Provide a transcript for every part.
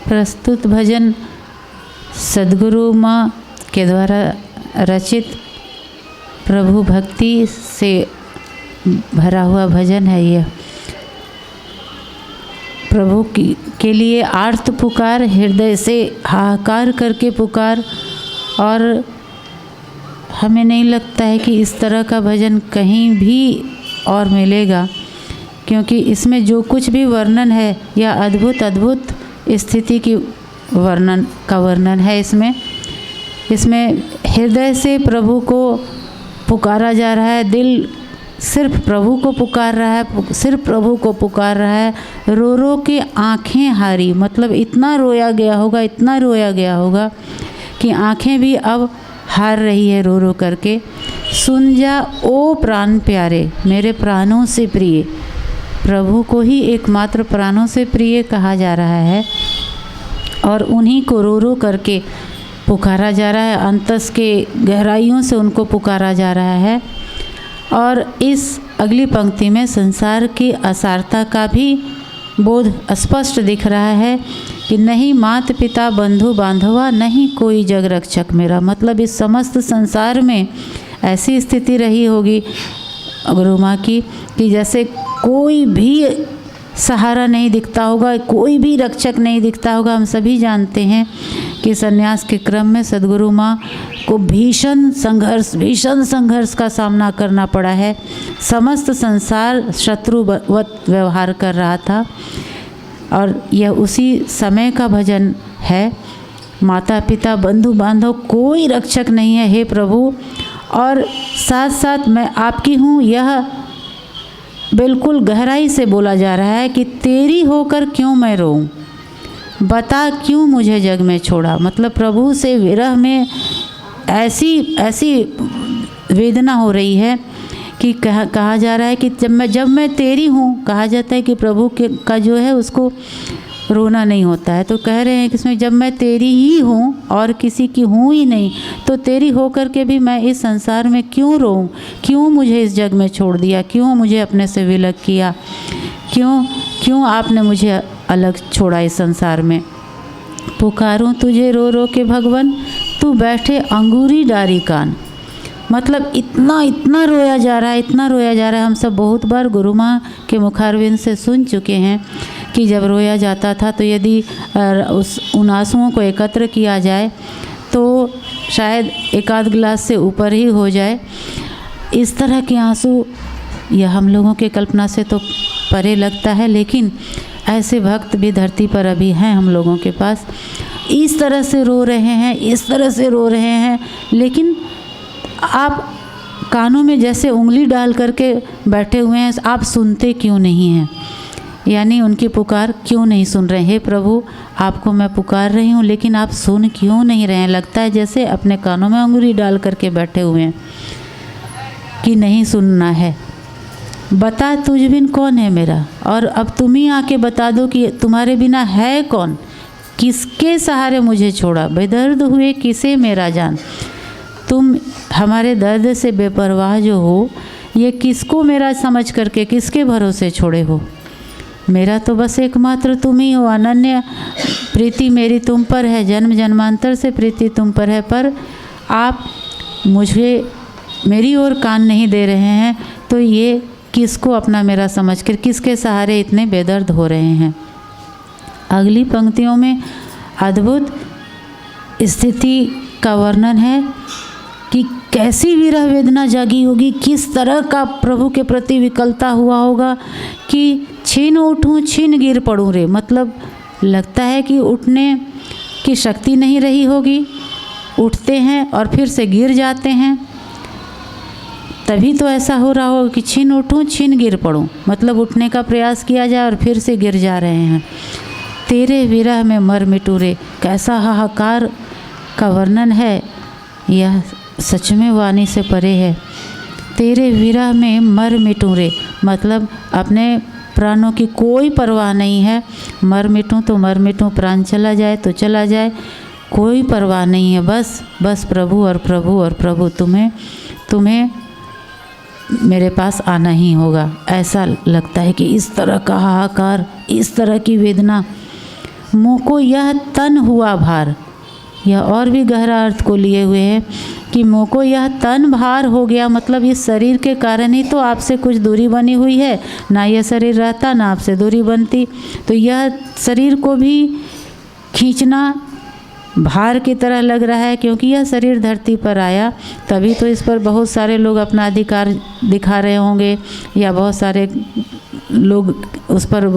प्रस्तुत भजन सद्गुरु माँ के द्वारा रचित प्रभु भक्ति से भरा हुआ भजन है। यह प्रभु के लिए आर्त पुकार, हृदय से हाहाकार करके पुकार। और हमें नहीं लगता है कि इस तरह का भजन कहीं भी और मिलेगा, क्योंकि इसमें जो कुछ भी वर्णन है यह अद्भुत अद्भुत स्थिति की वर्णन है। इसमें हृदय से प्रभु को पुकारा जा रहा है, दिल सिर्फ प्रभु को पुकार रहा है, सिर्फ प्रभु को पुकार रहा है। रो रो के आँखें हारी, मतलब इतना रोया गया होगा कि आँखें भी अब हार रही है रो रो करके। सुन जा ओ प्राण प्यारे, मेरे प्राणों से प्रिय। प्रभु को ही एकमात्र प्राणों से प्रिय कहा जा रहा है और उन्हीं को रो रो करके पुकारा जा रहा है, अंतस के गहराइयों से उनको पुकारा जा रहा है। और इस अगली पंक्ति में संसार की असारता का भी बोध स्पष्ट दिख रहा है कि नहीं माता पिता बंधु बांधवा, नहीं कोई जग रक्षक मेरा। मतलब इस समस्त संसार में ऐसी स्थिति रही होगी गुरु माँ की कि जैसे कोई भी सहारा नहीं दिखता होगा, कोई भी रक्षक नहीं दिखता होगा। हम सभी जानते हैं कि सन्यास के क्रम में सद्गुरु माँ को भीषण संघर्ष का सामना करना पड़ा है। समस्त संसार शत्रुवत व्यवहार कर रहा था और यह उसी समय का भजन है। माता पिता बंधु बांधव कोई रक्षक नहीं है हे प्रभु, और साथ साथ मैं आपकी हूँ, यह बिल्कुल गहराई से बोला जा रहा है कि तेरी होकर क्यों मैं रोऊं, बता क्यों मुझे जग में छोड़ा। मतलब प्रभु से विरह में ऐसी वेदना हो रही है कि कहा जा रहा है कि जब मैं तेरी हूँ, कहा जाता है कि प्रभु का जो है उसको रोना नहीं होता है। तो कह रहे हैं कि इसमें जब मैं तेरी ही हूँ और किसी की हूँ ही नहीं, तो तेरी होकर के भी मैं इस संसार में क्यों रोऊं, क्यों मुझे इस जग में छोड़ दिया, क्यों मुझे अपने से विलग किया, क्यों आपने मुझे अलग छोड़ा इस संसार में। पुकारूं तुझे रो रो के भगवन, तू बैठे अंगूरी डारी कान। मतलब इतना रोया जा रहा है। हम सब बहुत बार गुरु माँ के मुखारविंद से सुन चुके हैं कि जब रोया जाता था तो यदि उन आंसुओं को एकत्र किया जाए तो शायद एक आध गिलास से ऊपर ही हो जाए। इस तरह के आंसू यह हम लोगों के कल्पना से तो परे लगता है, लेकिन ऐसे भक्त भी धरती पर अभी हैं हम लोगों के पास। इस तरह से रो रहे हैं, लेकिन आप कानों में जैसे उंगली डाल करके बैठे हुए हैं, आप सुनते क्यों नहीं हैं? यानी उनकी पुकार क्यों नहीं सुन रहे? हे प्रभु, आपको मैं पुकार रही हूँ लेकिन आप सुन क्यों नहीं रहे हैं? लगता है जैसे अपने कानों में उंगली डाल करके बैठे हुए हैं कि नहीं सुनना है। बता तुझ बिन कौन है मेरा, और अब तुम ही आके बता दो कि तुम्हारे बिना है कौन, किसके सहारे मुझे छोड़ा, बेदर्द हुए किसे मेरा जान। तुम हमारे दर्द से बेपरवाह जो हो, ये किसको मेरा समझ करके किसके भरोसे छोड़े हो। मेरा तो बस एकमात्र तुम ही हो, अनन्य प्रीति मेरी तुम पर है, जन्म जन्मांतर से प्रीति तुम पर है, पर आप मुझे मेरी ओर कान नहीं दे रहे हैं, तो ये किसको अपना मेरा समझ कर किसके सहारे इतने बेदर्द हो रहे हैं। अगली पंक्तियों में अद्भुत स्थिति का वर्णन है कि कैसी विरह वेदना जागी होगी, किस तरह का प्रभु के प्रति विकलता हुआ होगा कि छीन उठूं छीन गिर पड़ूं रे। मतलब लगता है कि उठने की शक्ति नहीं रही होगी, उठते हैं और फिर से गिर जाते हैं। तभी तो ऐसा हो रहा होगा कि छीन उठूं छीन गिर पड़ूं, मतलब उठने का प्रयास किया जाए और फिर से गिर जा रहे हैं। तेरे विरह में मर मिटू रे, कैसा हाहाकार का वर्णन है, यह सच में वाणी से परे है। तेरे विरह में मर मिटूं रे, मतलब अपने प्राणों की कोई परवाह नहीं है। मर मिटूं तो मर मिटूं, प्राण चला जाए तो चला जाए, कोई परवाह नहीं है। बस प्रभु और प्रभु और प्रभु, तुम्हें मेरे पास आना ही होगा। ऐसा लगता है कि इस तरह का हाहाकार, इस तरह की वेदना मोको यह तन हुआ भार, यह और भी गहरा अर्थ को लिए हुए है कि मोको यह तन भार हो गया, मतलब इस शरीर के कारण ही तो आपसे कुछ दूरी बनी हुई है, ना यह शरीर रहता ना आपसे दूरी बनती। तो यह शरीर को भी खींचना भार की तरह लग रहा है, क्योंकि यह शरीर धरती पर आया तभी तो इस पर बहुत सारे लोग अपना अधिकार दिखा रहे होंगे, या बहुत सारे लोग उस पर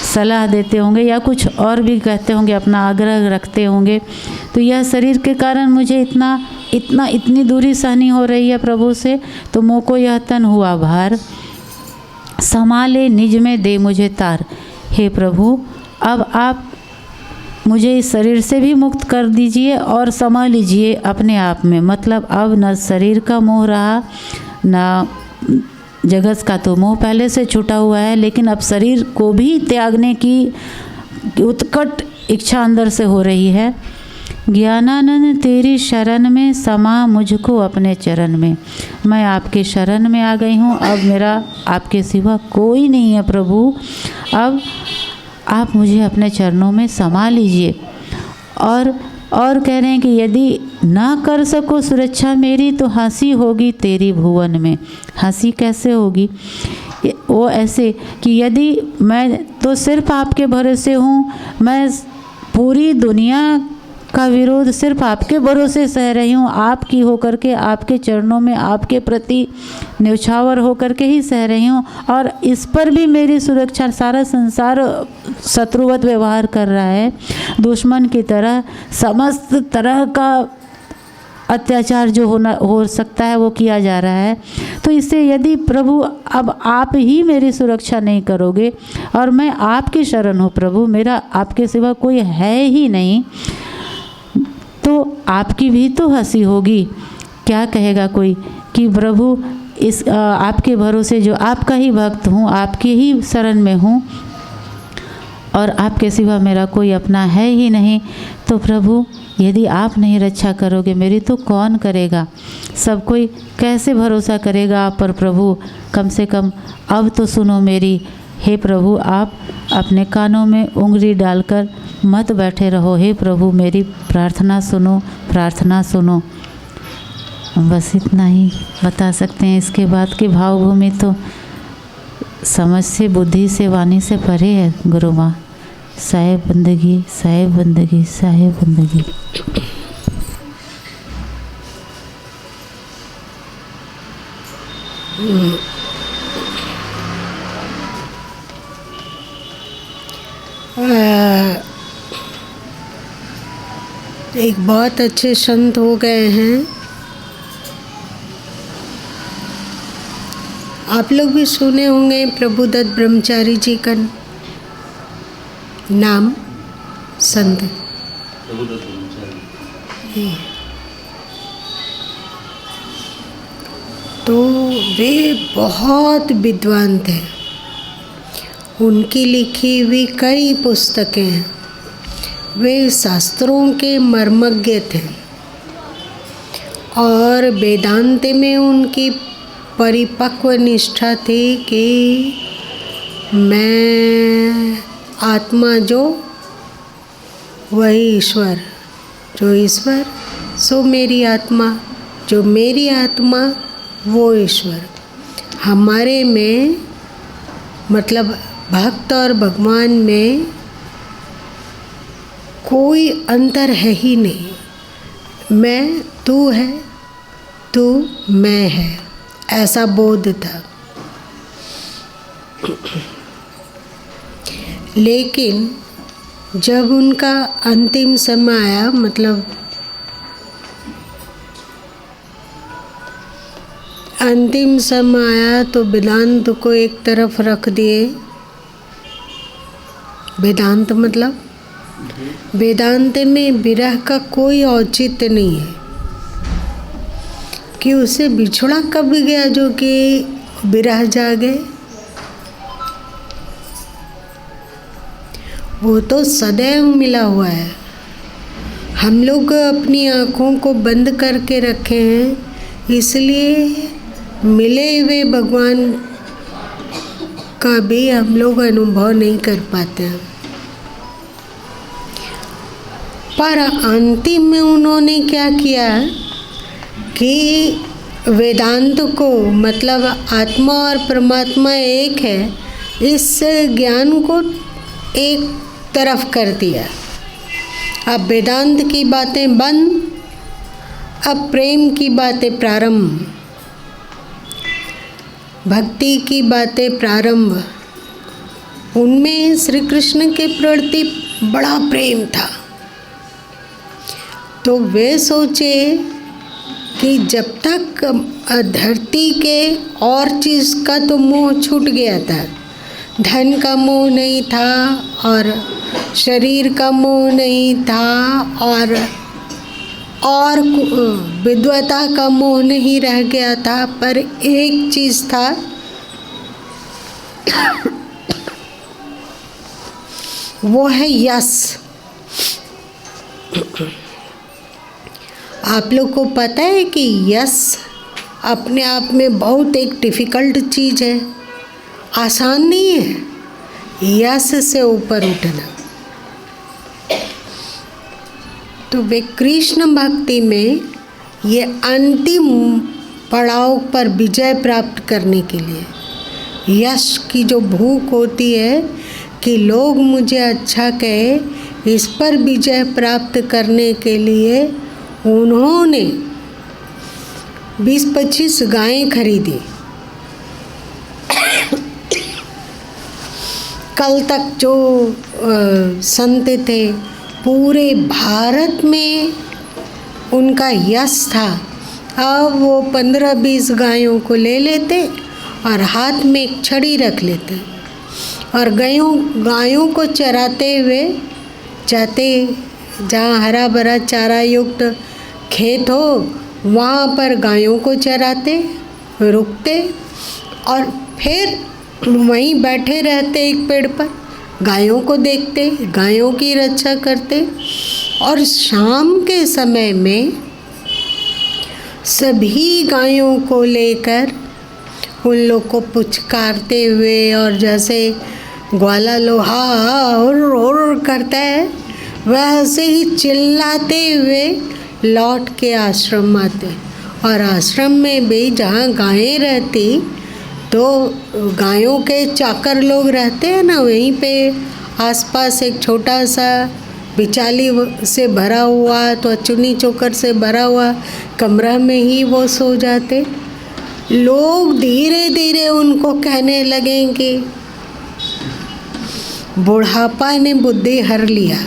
सलाह देते होंगे, या कुछ और भी कहते होंगे, अपना आग्रह रखते होंगे। तो यह शरीर के कारण मुझे इतनी दूरी सहनी हो रही है प्रभु से, तो मोको यह तन हुआ भार, संभाले निज में दे मुझे तार। हे प्रभु, अब आप मुझे इस शरीर से भी मुक्त कर दीजिए और समा लीजिए अपने आप में। मतलब अब न शरीर का मोह रहा, न जगत का तो मोह पहले से छूटा हुआ है, लेकिन अब शरीर को भी त्यागने की उत्कट इच्छा अंदर से हो रही है। ज्ञानानंद तेरी शरण में समा मुझको अपने चरण में, मैं आपके शरण में आ गई हूँ, अब मेरा आपके सिवा कोई नहीं है प्रभु, अब आप मुझे अपने चरणों में समा लीजिए। और कह रहे हैं कि यदि ना कर सको सुरक्षा मेरी तो हंसी होगी तेरी भुवन में। हंसी कैसे होगी? वो ऐसे कि यदि मैं तो सिर्फ आपके भरोसे हूँ, मैं पूरी दुनिया का विरोध सिर्फ आपके भरोसे सह रही हूँ, आपकी होकर के, आपके चरणों में आपके प्रति न्यौछावर होकर के ही सह रही हूँ, और इस पर भी मेरी सुरक्षा, सारा संसार शत्रुवत व्यवहार कर रहा है, दुश्मन की तरह समस्त तरह का अत्याचार जो हो सकता है वो किया जा रहा है। तो इससे यदि प्रभु अब आप ही मेरी सुरक्षा नहीं करोगे, और मैं आपकी शरण हूँ प्रभु, मेरा आपके सिवा कोई है ही नहीं, तो आपकी भी तो हंसी होगी। क्या कहेगा कोई कि प्रभु इस आपके भरोसे जो आपका ही भक्त हूँ, आपके ही शरण में हूँ, और आपके सिवा मेरा कोई अपना है ही नहीं, तो प्रभु यदि आप नहीं रक्षा करोगे मेरी तो कौन करेगा? सब कोई कैसे भरोसा करेगा आप पर प्रभु? कम से कम अब तो सुनो मेरी। हे प्रभु, आप अपने कानों में उंगली डालकर मत बैठे रहो। हे प्रभु, मेरी प्रार्थना सुनो, प्रार्थना सुनो। बस इतना ही बता सकते हैं। इसके बाद की भावभूमि तो समझ से, बुद्धि से, वाणी से परे है। गुरु माँ, साहेब बंदगी, साहेब बंदगी, साहेब बंदगी। एक बहुत अच्छे संत हो गए हैं, आप लोग भी सुने होंगे प्रभुदत्त ब्रह्मचारी जी का नाम, संत प्रभुदत्त ब्रह्मचारी। तो वे बहुत विद्वान थे, उनकी लिखी हुई कई पुस्तकें हैं, वे शास्त्रों के मर्मज्ञ थे, और वेदांत में उनकी परिपक्व निष्ठा थी कि मैं आत्मा जो वही ईश्वर, जो ईश्वर सो मेरी आत्मा, जो मेरी आत्मा वो ईश्वर। हमारे में मतलब भक्त और भगवान में कोई अंतर है ही नहीं। मैं तू है, तू मैं है, ऐसा बोध था। लेकिन जब उनका अंतिम समय आया, मतलब अंतिम समय आया, तो वेदांत को एक तरफ रख दिए। वेदांत मतलब वेदांत में विरह का कोई औचित्य नहीं है कि उसे बिछड़ा कब गया जो कि विरह जागे। वो तो सदैव मिला हुआ है। हम लोग अपनी आँखों को बंद करके रखे हैं, इसलिए मिले हुए भगवान का भी हम लोग अनुभव नहीं कर पाते हैं। पर अंतिम में उन्होंने क्या किया कि वेदांत को, मतलब आत्मा और परमात्मा एक है, इस ज्ञान को एक तरफ कर दिया। अब वेदांत की बातें बंद, अब प्रेम की बातें प्रारंभ, भक्ति की बातें प्रारंभ। उनमें श्री कृष्ण के प्रति बड़ा प्रेम था, तो वे सोचे कि जब तक धरती के और चीज़ का तो मोह छूट गया था, धन का मोह नहीं था और शरीर का मोह नहीं था और विद्वता का मोह नहीं रह गया था, पर एक चीज़ था, वो है यश। आप लोग को पता है कि यश अपने आप में बहुत एक डिफ़िकल्ट चीज़ है, आसान नहीं है यश से ऊपर उठना। तो वे कृष्ण भक्ति में ये अंतिम पड़ाव पर विजय प्राप्त करने के लिए, यश की जो भूख होती है कि लोग मुझे अच्छा कहे, इस पर विजय प्राप्त करने के लिए उन्होंने 20-25 गायें खरीदी। कल तक जो संत थे, पूरे भारत में उनका यश था, अब वो 15-20 गायों को ले लेते और हाथ में एक छड़ी रख लेते और गायों को चराते हुए जाते, जहाँ हरा भरा चारा युक्त खेत हो वहाँ पर गायों को चराते, रुकते और फिर वहीं बैठे रहते एक पेड़ पर, गायों को देखते, गायों की रक्षा करते। और शाम के समय में सभी गायों को लेकर उन लोग को पुचकारते हुए, और जैसे ग्वाला लोहा और करता है वैसे ही चिल्लाते हुए लौट के आश्रम आते। और आश्रम में भी जहाँ गायें रहती, तो गायों के चाकर लोग रहते हैं ना, वहीं पे आसपास एक छोटा सा बिचाली से भरा हुआ, तो चुनी चोकर से भरा हुआ कमरा में ही वो सो जाते। लोग धीरे धीरे उनको कहने लगे कि बुढ़ापा ने बुद्धि हर लिया,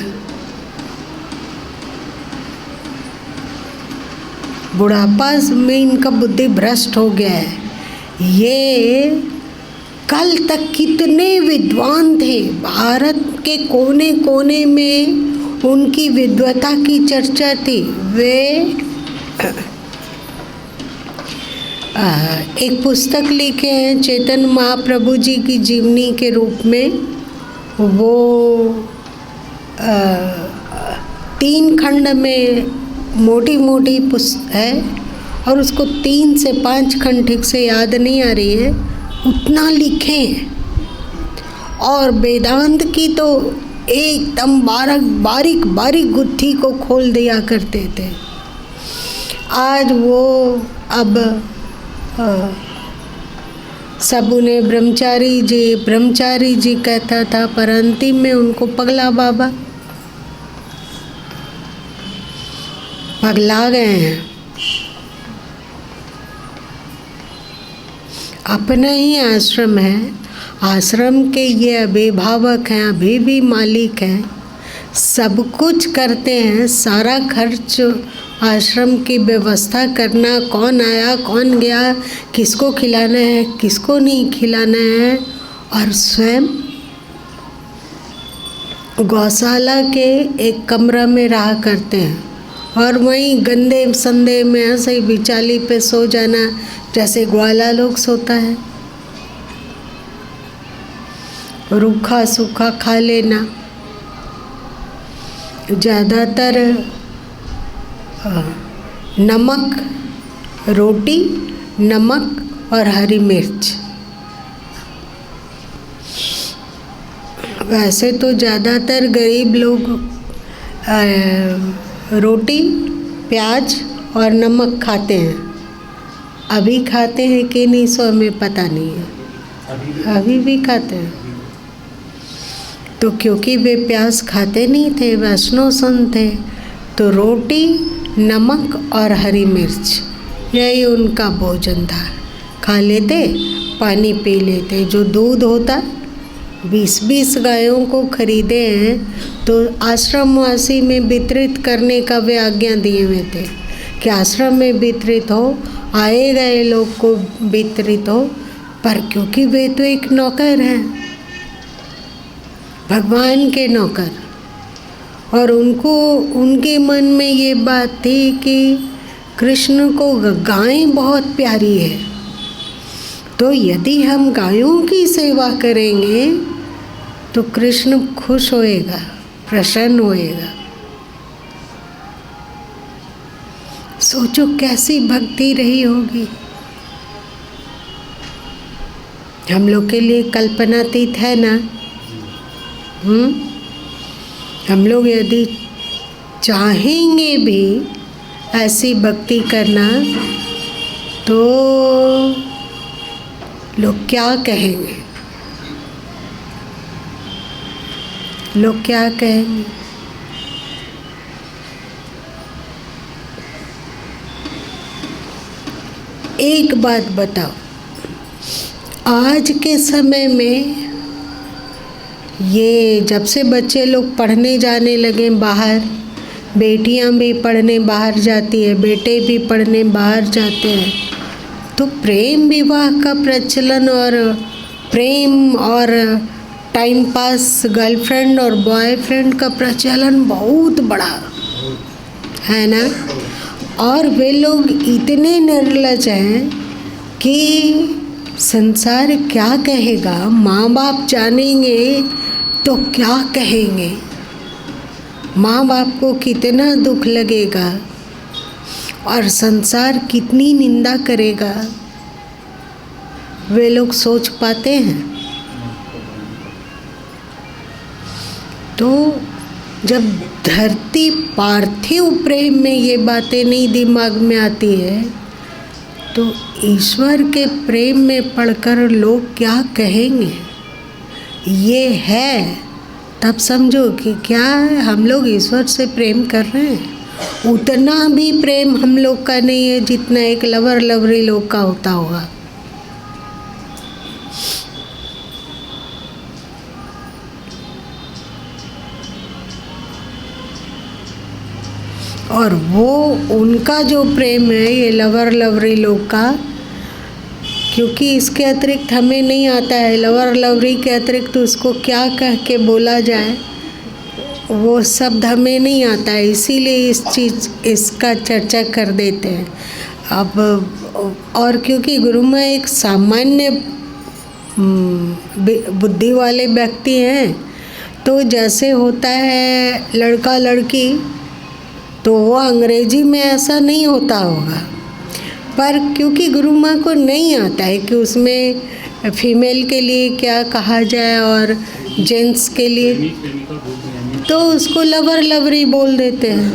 बुढ़ापा में इनका बुद्धि भ्रष्ट हो गया है। ये कल तक कितने विद्वान थे, भारत के कोने कोने में उनकी विद्वता की चर्चा थी। वे एक पुस्तक लिखे हैं चैतन्य महाप्रभु जी की जीवनी के रूप में। वो 3 खंड में मोटी मोटी पुस्तक है और उसको 3 से 5 खंड ठीक से याद नहीं आ रही है, उतना लिखे हैं। और वेदांत की तो एकदम बारीक बारीक गुत्थी को खोल दिया करते थे। आज वो अब सब उन्हें ब्रह्मचारी जी कहता था, पर अंतिम में उनको पगला बाबा पगला गए हैं। अपना ही आश्रम है, आश्रम के ये अभिभावक हैं, अभी भी मालिक हैं, सब कुछ करते हैं, सारा खर्च आश्रम की व्यवस्था करना, कौन आया कौन गया, किसको खिलाना है किसको नहीं खिलाना है, और स्वयं गौशाला के एक कमरा में रहा करते हैं और वहीं गंदे संदे में ऐसे ही बिचाली पे सो जाना जैसे ग्वाला लोग सोता है, रूखा सूखा खा लेना, ज़्यादातर नमक रोटी, नमक और हरी मिर्च। वैसे तो ज़्यादातर गरीब लोग रोटी प्याज और नमक खाते हैं। अभी खाते हैं कि नहीं सो हमें पता नहीं है। अभी भी खाते हैं। तो क्योंकि वे प्याज खाते नहीं थे, वैष्णव संत थे, तो रोटी नमक और हरी मिर्च यही उनका भोजन था। खा लेते, पानी पी लेते। जो दूध होता 20-20 गायों को खरीदे हैं तो आश्रमवासी में वितरित करने का वे आज्ञा दिए हुए थे कि आश्रम में वितरित हो, आए गए लोग को वितरित हो। पर क्योंकि वे तो एक नौकर हैं, भगवान के नौकर, और उनको उनके मन में ये बात थी कि कृष्ण को गाय बहुत प्यारी है, तो यदि हम गायों की सेवा करेंगे तो कृष्ण खुश होएगा, प्रसन्न होएगा। सोचो कैसी भक्ति रही होगी। हम लोग के लिए कल्पनातीत है ना। हम लोग यदि चाहेंगे भी ऐसी भक्ति करना तो लोग क्या कहेंगे, लोग क्या कहेंगे। एक बात बताओ, आज के समय में ये जब से बच्चे लोग पढ़ने जाने लगे बाहर, बेटियां भी पढ़ने बाहर जाती है, बेटे भी पढ़ने बाहर जाते हैं, तो प्रेम विवाह का प्रचलन और प्रेम और टाइम पास गर्लफ्रेंड और बॉयफ्रेंड का प्रचलन बहुत बड़ा है ना। और वे लोग इतने निर्लज हैं कि संसार क्या कहेगा, माँ बाप जानेंगे तो क्या कहेंगे, माँ बाप को कितना दुख लगेगा और संसार कितनी निंदा करेगा, वे लोग सोच पाते हैं। तो जब धरती पार्थिव प्रेम में ये बातें नहीं दिमाग में आती है तो ईश्वर के प्रेम में पढ़कर लोग क्या कहेंगे। ये है तब समझो कि क्या हम लोग ईश्वर से प्रेम कर रहे हैं। उतना भी प्रेम हम लोग का नहीं है जितना एक लवर लवरी लोग का होता होगा। और वो उनका जो प्रेम है ये लवर लवरी लोग का, क्योंकि इसके अतिरिक्त हमें नहीं आता है, लवर लवरी के अतिरिक्त उसको क्या कह के बोला जाए वो शब्द हमें नहीं आता है, इसीलिए इसका चर्चा कर देते हैं। अब और क्योंकि गुरु माँ एक सामान्य बुद्धि वाले व्यक्ति हैं, तो जैसे होता है लड़का लड़की, तो वो अंग्रेजी में ऐसा नहीं होता होगा, पर क्योंकि गुरु माँ को नहीं आता है कि उसमें फीमेल के लिए क्या कहा जाए और जेंट्स के लिए, तो उसको लवर लवरी बोल देते हैं।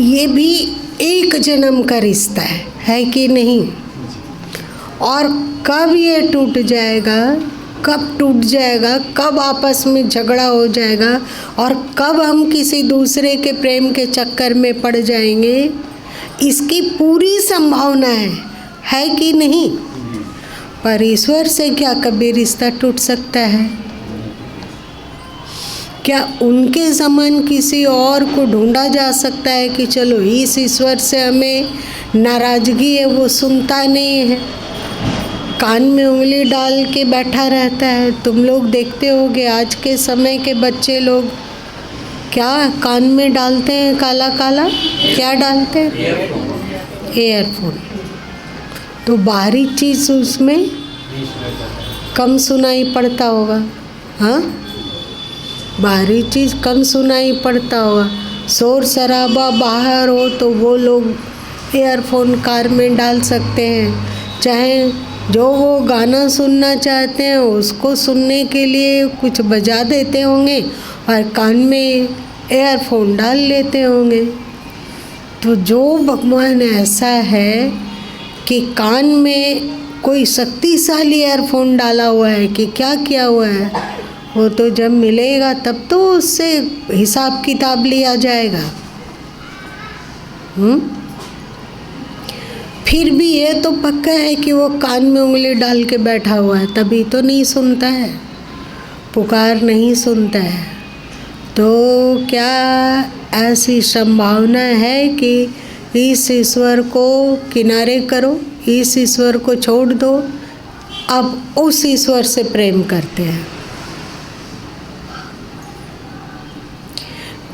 ये भी एक जन्म का रिश्ता है कि नहीं। और कब ये टूट जाएगा, कब टूट जाएगा, कब आपस में झगड़ा हो जाएगा और कब हम किसी दूसरे के प्रेम के चक्कर में पड़ जाएंगे, इसकी पूरी संभावना है कि नहीं। पर ईश्वर से क्या कभी रिश्ता टूट सकता है? क्या उनके समान किसी और को ढूंढा जा सकता है कि चलो इस ईश्वर से हमें नाराजगी है, वो सुनता नहीं है, कान में उंगली डाल के बैठा रहता है। तुम लोग देखते होगे आज के समय के बच्चे लोग क्या कान में डालते हैं, काला काला क्या डालते हैं? ईयरफोन। तो बाहरी चीज़ उसमें कम सुनाई पड़ता होगा। हाँ, बाहरी चीज़ कम सुनाई पड़ता होगा। शोर शराबा बाहर हो तो वो लोग ईयरफोन कार में डाल सकते हैं, चाहे जो वो गाना सुनना चाहते हैं उसको सुनने के लिए कुछ बजा देते होंगे और कान में एयरफोन डाल लेते होंगे। तो जो भगवान ऐसा है कि कान में कोई शक्तिशाली एयरफोन डाला हुआ है कि क्या किया हुआ है, वो तो जब मिलेगा तब तो उससे हिसाब किताब लिया जाएगा। फिर भी ये तो पक्का है कि वो कान में उंगली डाल के बैठा हुआ है, तभी तो नहीं सुनता है, पुकार नहीं सुनता है। तो क्या ऐसी संभावना है कि इस ईश्वर को किनारे करो, इस ईश्वर को छोड़ दो, अब उस ईश्वर से प्रेम करते हैं।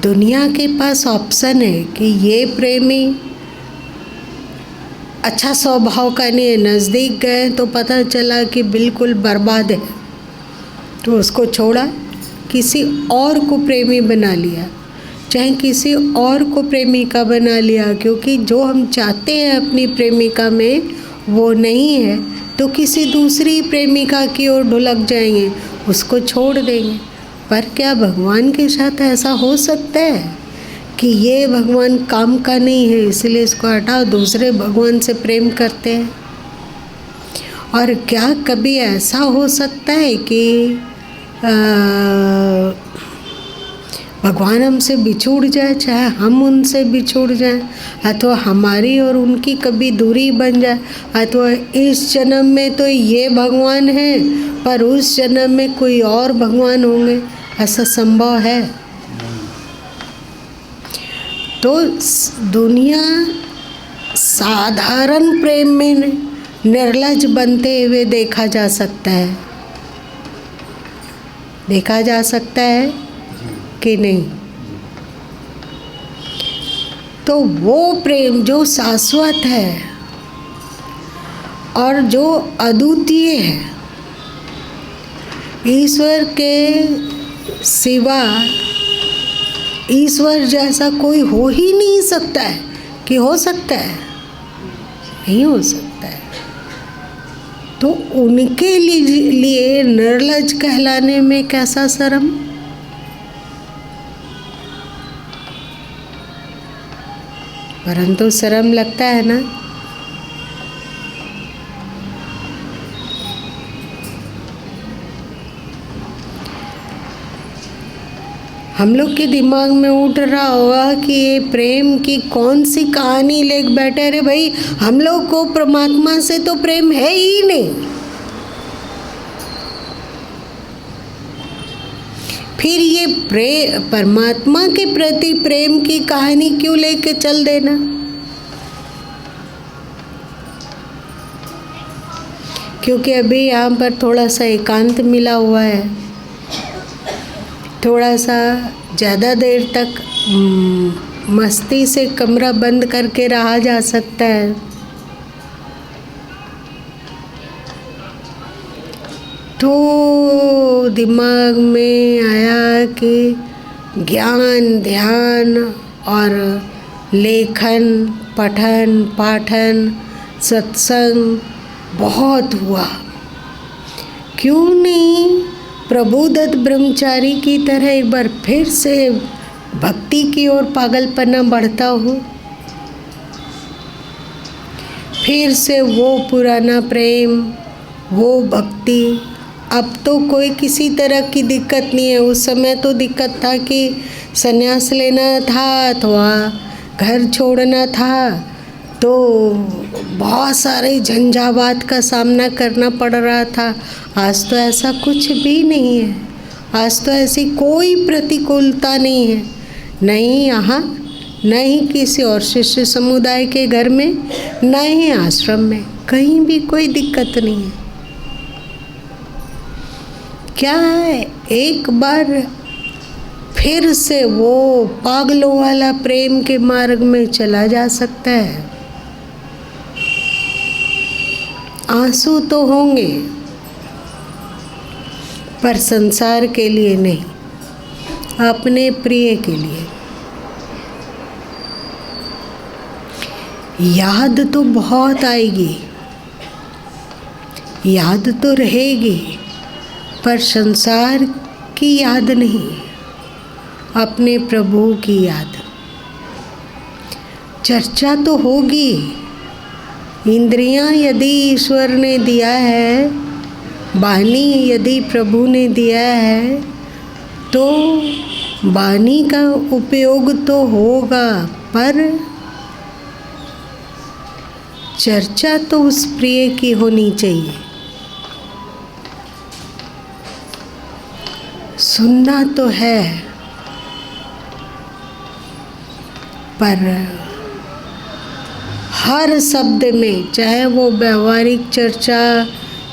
दुनिया के पास ऑप्शन है कि ये प्रेमी अच्छा स्वभाव का नहीं है, नज़दीक गए तो पता चला कि बिल्कुल बर्बाद है, तो उसको छोड़ा, किसी और को प्रेमी बना लिया, चाहे किसी और को प्रेमिका बना लिया, क्योंकि जो हम चाहते हैं अपनी प्रेमिका में वो नहीं है, तो किसी दूसरी प्रेमिका की ओर ढुलक जाएंगे, उसको छोड़ देंगे। पर क्या भगवान के साथ ऐसा हो सकता है कि ये भगवान काम का नहीं है इसलिए इसको हटाओ, दूसरे भगवान से प्रेम करते हैं? और क्या कभी ऐसा हो सकता है कि भगवान हमसे बिछुड़ जाए, चाहे हम उनसे बिछुड़ जाएं, अथवा हमारी और उनकी कभी दूरी बन जाए, अथवा इस जन्म में तो ये भगवान है पर उस जन्म में कोई और भगवान होंगे, ऐसा संभव है? तो दुनिया साधारण प्रेम में निर्लज बनते हुए देखा जा सकता है, देखा जा सकता है कि नहीं? तो वो प्रेम जो शाश्वत है और जो अद्वितीय है, ईश्वर के सिवा ईश्वर जैसा कोई हो ही नहीं सकता है। कि हो सकता है? नहीं हो सकता है। तो उनके लिए निर्लज कहलाने में कैसा शर्म? परंतु शर्म लगता है ना। हम लोग के दिमाग में उठ रहा होगा कि ये प्रेम की कौन सी कहानी लेके बैठे रे भाई, हम लोग को परमात्मा से तो प्रेम है ही नहीं, फिर ये परमात्मा के प्रति प्रेम की कहानी क्यों लेके चल देना? क्योंकि अभी यहाँ पर थोड़ा सा एकांत मिला हुआ है, थोड़ा सा ज़्यादा देर तक मस्ती से कमरा बंद करके रहा जा सकता है। तो दिमाग में आया कि ज्ञान, ध्यान और लेखन, पठन, पाठन, सत्संग बहुत हुआ, क्यों नहीं प्रभुदत्त ब्रह्मचारी की तरह एक बार फिर से भक्ति की ओर पागलपना बढ़ता हो, फिर से वो पुराना प्रेम, वो भक्ति। अब तो कोई किसी तरह की दिक्कत नहीं है। उस समय तो दिक्कत था कि संन्यास लेना था अथवा घर छोड़ना था, तो बहुत सारे झंझावात का सामना करना पड़ रहा था। आज तो ऐसा कुछ भी नहीं है, आज तो ऐसी कोई प्रतिकूलता नहीं है, नहीं यहाँ, न ही किसी और शिष्य समुदाय के घर में, न ही आश्रम में, कहीं भी कोई दिक्कत नहीं है। क्या है, एक बार फिर से वो पागलों वाला प्रेम के मार्ग में चला जा सकता है। आंसू तो होंगे पर संसार के लिए नहीं, अपने प्रिय के लिए। याद तो बहुत आएगी, याद तो रहेगी, पर संसार की याद नहीं, अपने प्रभु की याद। चर्चा तो होगी, इंद्रियां यदि ईश्वर ने दिया है, वाणी यदि प्रभु ने दिया है, तो वाणी का उपयोग तो होगा, पर चर्चा तो उस प्रिय की होनी चाहिए। सुनना तो है, पर हर शब्द में, चाहे वो व्यवहारिक चर्चा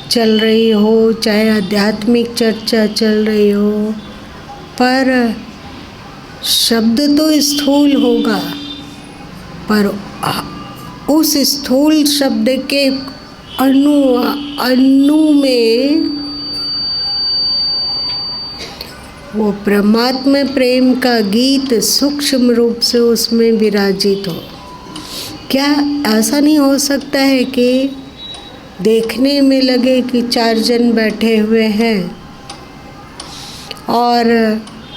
चल रही हो, चाहे आध्यात्मिक चर्चा चल रही हो, पर शब्द तो स्थूल होगा, पर उस स्थूल शब्द के अणु में वो परमात्मा प्रेम का गीत सूक्ष्म रूप से उसमें विराजित हो। क्या ऐसा नहीं हो सकता है कि देखने में लगे कि 4 जन बैठे हुए हैं और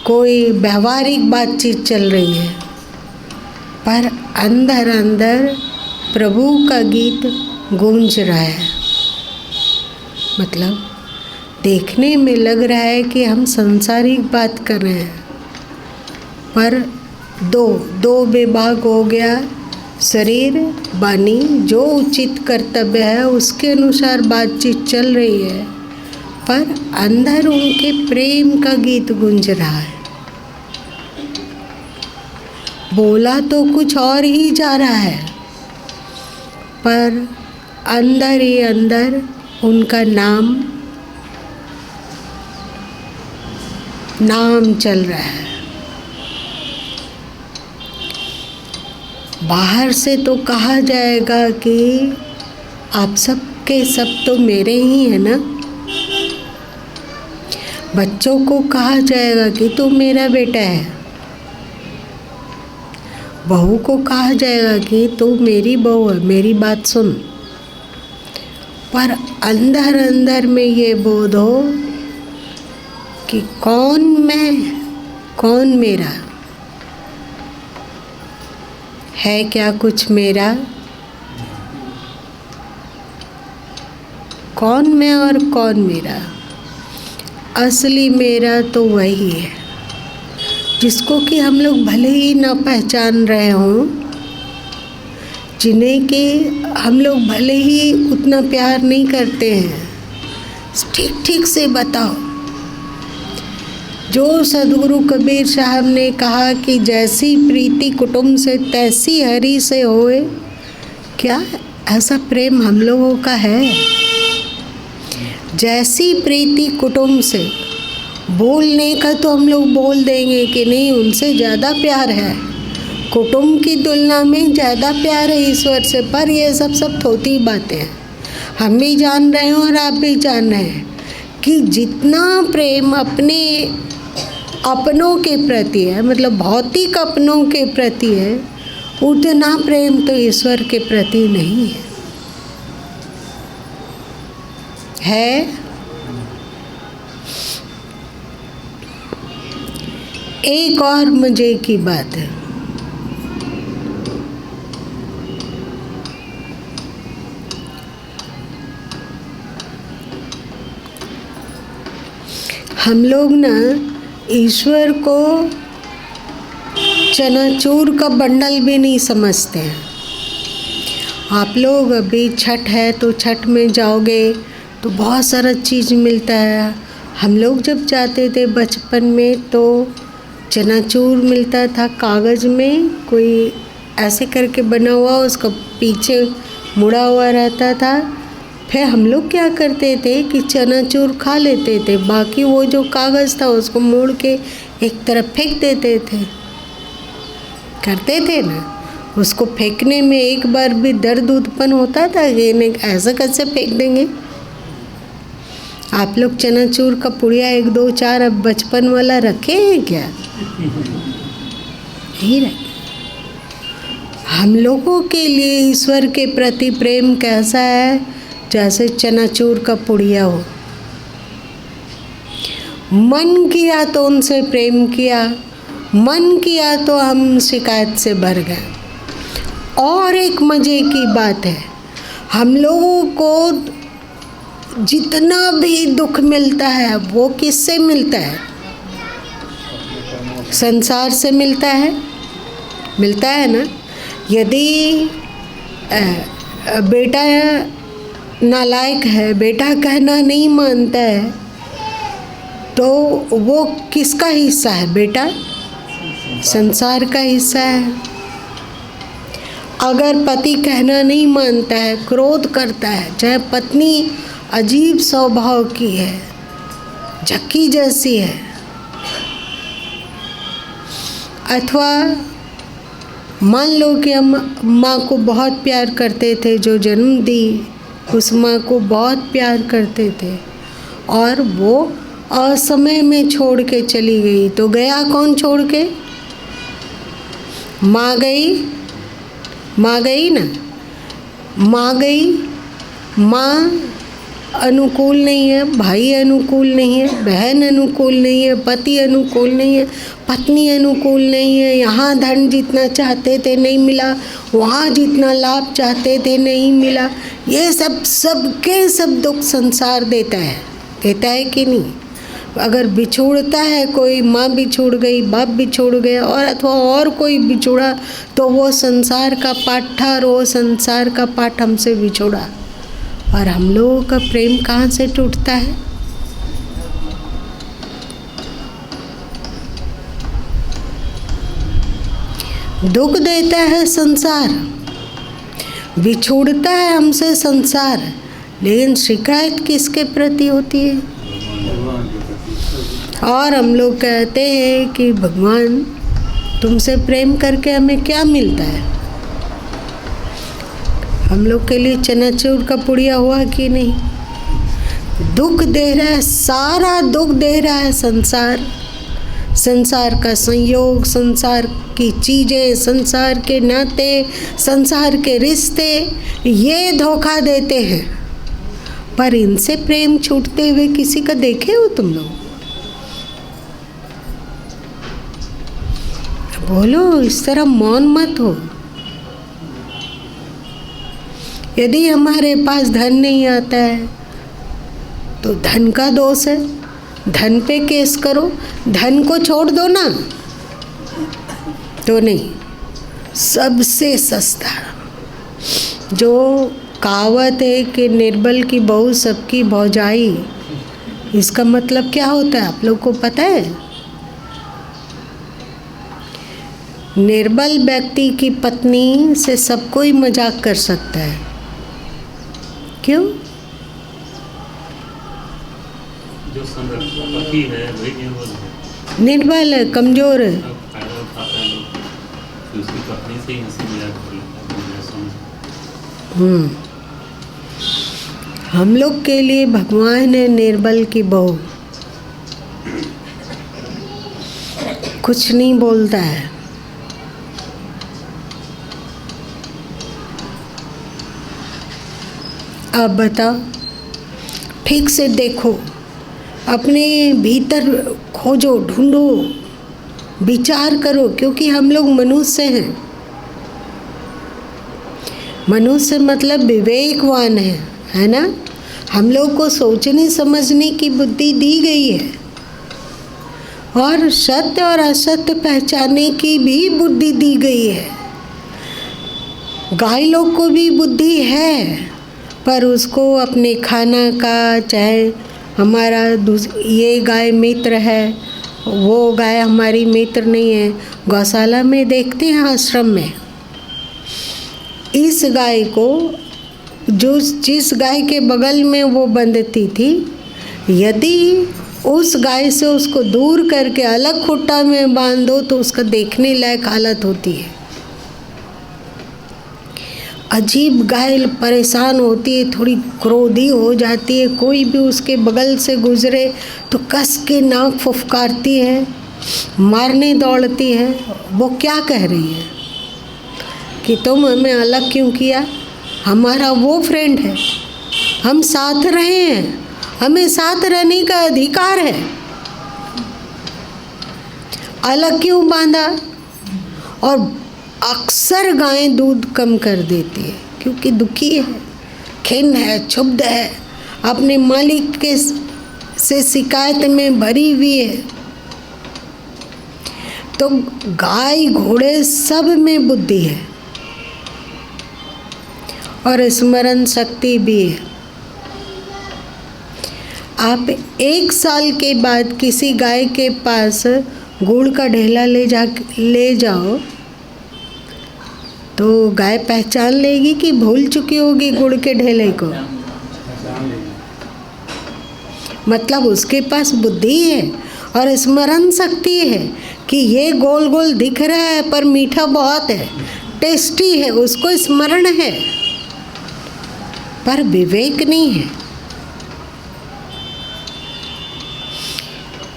कोई व्यवहारिक बातचीत चल रही है, पर अंदर अंदर प्रभु का गीत गूंज रहा है। मतलब देखने में लग रहा है कि हम सांसारिक बात कर रहे हैं, पर दो विभाग हो गया, शरीर वाणी, जो उचित कर्तव्य है उसके अनुसार बातचीत चल रही है, पर अंदर उनके प्रेम का गीत गूंज रहा है। बोला तो कुछ और ही जा रहा है, पर अंदर ही अंदर उनका नाम चल रहा है। बाहर से तो कहा जाएगा कि आप सब के सब तो मेरे ही हैं ना। बच्चों को कहा जाएगा कि तू मेरा बेटा है, बहू को कहा जाएगा कि तू मेरी बहू है, मेरी बात सुन। पर अंदर अंदर में ये बोध हो कि कौन मैं, कौन मेरा है, क्या कुछ मेरा, कौन मैं और कौन मेरा। असली मेरा तो वही है जिसको कि हम लोग भले ही ना पहचान रहे हों, जिन्हें कि हम लोग भले ही उतना प्यार नहीं करते हैं, ठीक ठीक से बताओ। जो सदगुरु कबीर साहब ने कहा कि जैसी प्रीति कुटुंब से तैसी हरि से होए, क्या ऐसा प्रेम हम लोगों का है? जैसी प्रीति कुटुंब से, बोलने का तो हम लोग बोल देंगे कि नहीं, उनसे ज़्यादा प्यार है, कुटुंब की तुलना में ज़्यादा प्यार है ईश्वर से, पर ये सब थोती बातें हैं। हम भी जान रहे हैं और आप भी जान रहे हैं कि जितना प्रेम अपनों के प्रति है, मतलब भौतिक अपनों के प्रति है, उतना प्रेम तो ईश्वर के प्रति नहीं है। एक और मजे की बात है, हम लोग ना ईश्वर को चनाचूर का बंडल भी नहीं समझते हैं। आप लोग अभी छठ है तो छठ में जाओगे तो बहुत सारा चीज़ मिलता है। हम लोग जब जाते थे बचपन में तो चनाचूर मिलता था, कागज़ में कोई ऐसे करके बना हुआ, उसका पीछे मुड़ा हुआ रहता था। फिर हम लोग क्या करते थे कि चनाचूर खा लेते थे, बाकी वो जो कागज़ था उसको मोड़ के एक तरफ फेंक देते थे, करते थे ना। उसको फेंकने में एक बार भी दर्द उत्पन्न होता था कि इन्हें ऐसा कैसे फेंक देंगे। आप लोग चनाचूर का पुड़िया 1 2 4 अब बचपन वाला रखे हैं क्या? नहीं रखे। हम लोगों के लिए ईश्वर के प्रति प्रेम कैसा है जैसे चनाचूर का पुड़िया हो। मन किया तो उनसे प्रेम किया, मन किया तो हम शिकायत से भर गए। और एक मज़े की बात है, हम लोगों को जितना भी दुख मिलता है वो किससे मिलता है? संसार से मिलता है ना। यदि बेटा नालायक है, बेटा कहना नहीं मानता है, तो वो किसका हिस्सा है? बेटा संसार का हिस्सा है। अगर पति कहना नहीं मानता है, क्रोध करता है, चाहे पत्नी अजीब स्वभाव की है, झक्की जैसी है, अथवा मान लो कि हम माँ को बहुत प्यार करते थे, जो जन्म दी उस माँ को बहुत प्यार करते थे, और वो असमय में छोड़ के चली गई, तो गया कौन छोड़ के? माँ गई ना। माँ गई, माँ अनुकूल नहीं है, भाई अनुकूल नहीं है, बहन अनुकूल नहीं है, पति अनुकूल नहीं है, पत्नी अनुकूल नहीं है। यहाँ धन जितना चाहते थे नहीं मिला, वहाँ जितना लाभ चाहते थे नहीं मिला। ये सबके सब दुख संसार देता है कि नहीं? अगर बिछोड़ता है कोई, माँ बिछोड़ गई, बाप बिछोड़ गया, और अथवा और कोई बिछोड़ा, तो वो संसार का पाठ था और वो संसार का पाठ हमसे बिछोड़ा। और हम लोगों का प्रेम कहाँ से टूटता है? दुख देता है संसार, बिछोड़ता है हमसे संसार, लेकिन शिकायत किसके प्रति होती है? और हम लोग कहते हैं कि भगवान तुमसे प्रेम करके हमें क्या मिलता है? हम लोग के लिए चनाचूर का पुड़िया हुआ कि नहीं? दुख दे रहा है, सारा दुख दे रहा है संसार। संसार का संयोग, संसार की चीज़ें, संसार के नाते, संसार के रिश्ते, ये धोखा देते हैं। पर इनसे प्रेम छूटते हुए किसी का देखे हो तुम लोग? बोलो, इस तरह मौन मत हो। यदि हमारे पास धन नहीं आता है तो धन का दोष है, धन पे केस करो, धन को छोड़ दो ना। तो नहीं, सबसे सस्ता जो कहावत है कि निर्बल की बहू सबकी भौजाई, इसका मतलब क्या होता है आप लोग को पता है? निर्बल व्यक्ति की पत्नी से सब कोई मजाक कर सकता है। क्यों? जो पति है वही निर्बल है, कमजोर है। उसकी पत्नी से ही हंसी मजाक कर लेता है। हम लोग के लिए भगवान है निर्बल की बहू, कुछ नहीं बोलता है। अब बताओ, ठीक से देखो, अपने भीतर खोजो, ढूंढो, विचार करो, क्योंकि हम लोग मनुष्य हैं। मनुष्य मतलब विवेकवान है ना? हम लोग को सोचने समझने की बुद्धि दी गई है, और सत्य और असत्य पहचानने की भी बुद्धि दी गई है। गाय लोग को भी बुद्धि है, पर उसको अपने खाना का, चाहे हमारा ये गाय मित्र है, वो गाय हमारी मित्र नहीं है। गौशाला में देखते हैं, आश्रम में, इस गाय को जिस गाय के बगल में वो बंधती थी, यदि उस गाय से उसको दूर करके अलग खुट्टा में बांध दो तो उसका देखने लायक हालत होती है। अजीब गाय परेशान होती है, थोड़ी क्रोधी हो जाती है, कोई भी उसके बगल से गुजरे तो कस के नाक फुफकारती है, मारने दौड़ती है। वो क्या कह रही है कि तुम हमें अलग क्यों किया? हमारा वो फ्रेंड है, हम साथ रहे हैं, हमें साथ रहने का अधिकार है। अलग क्यों बांधा? और अक्सर गायें दूध कम कर देती है क्योंकि दुखी है, खिन्न है, क्षुब्ध है, अपने मालिक के से शिकायत में भरी हुई है। तो गाय घोड़े सब में बुद्धि है और स्मरण शक्ति भी है। आप 1 साल के बाद किसी गाय के पास गुड़ का ढेला ले जाओ तो गाय पहचान लेगी कि भूल चुकी होगी गुड़ के ढेले को? मतलब उसके पास बुद्धि है और स्मरण शक्ति है कि ये गोल गोल दिख रहा है पर मीठा बहुत है, टेस्टी है, उसको स्मरण है, पर विवेक नहीं है।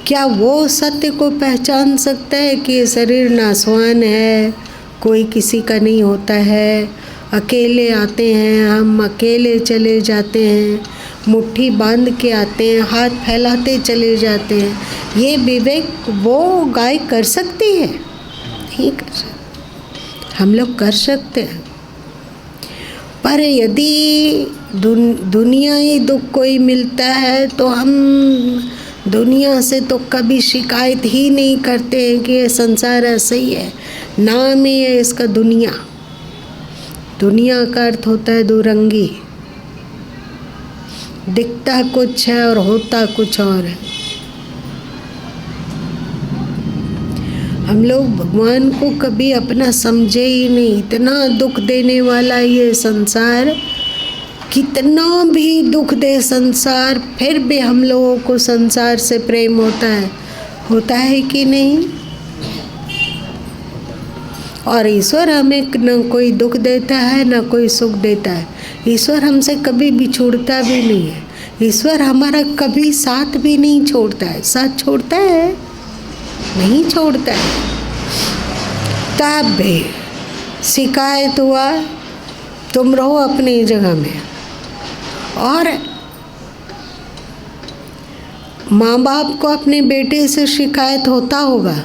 क्या वो सत्य को पहचान सकता है कि ये शरीर नासवान है, कोई किसी का नहीं होता है, अकेले आते हैं, हम अकेले चले जाते हैं, मुट्ठी बांध के आते हैं, हाथ फैलाते चले जाते हैं। ये विवेक वो गाय कर सकती है? नहीं कर सकती। हम लोग कर सकते हैं, पर यदि दुनियाई दुख कोई मिलता है तो हम दुनिया से तो कभी शिकायत ही नहीं करते हैं कि ये संसार ऐसा ही है। नाम ही है इसका दुनिया। दुनिया का अर्थ होता है दुरंगी, दिखता कुछ है और होता कुछ और है। हम लोग भगवान को कभी अपना समझे ही नहीं। इतना दुख देने वाला ये संसार, कितना भी दुख दे संसार, फिर भी हम लोगों को संसार से प्रेम होता है कि नहीं? और ईश्वर हमें न कोई दुख देता है न कोई सुख देता है। ईश्वर हमसे कभी बिछुड़ता भी नहीं है। ईश्वर हमारा कभी साथ भी नहीं छोड़ता है। साथ छोड़ता है? नहीं छोड़ता है। तब भी शिकायत हुआ, तुम रहो अपनी जगह में। और माँ बाप को अपने बेटे से शिकायत होता होगा,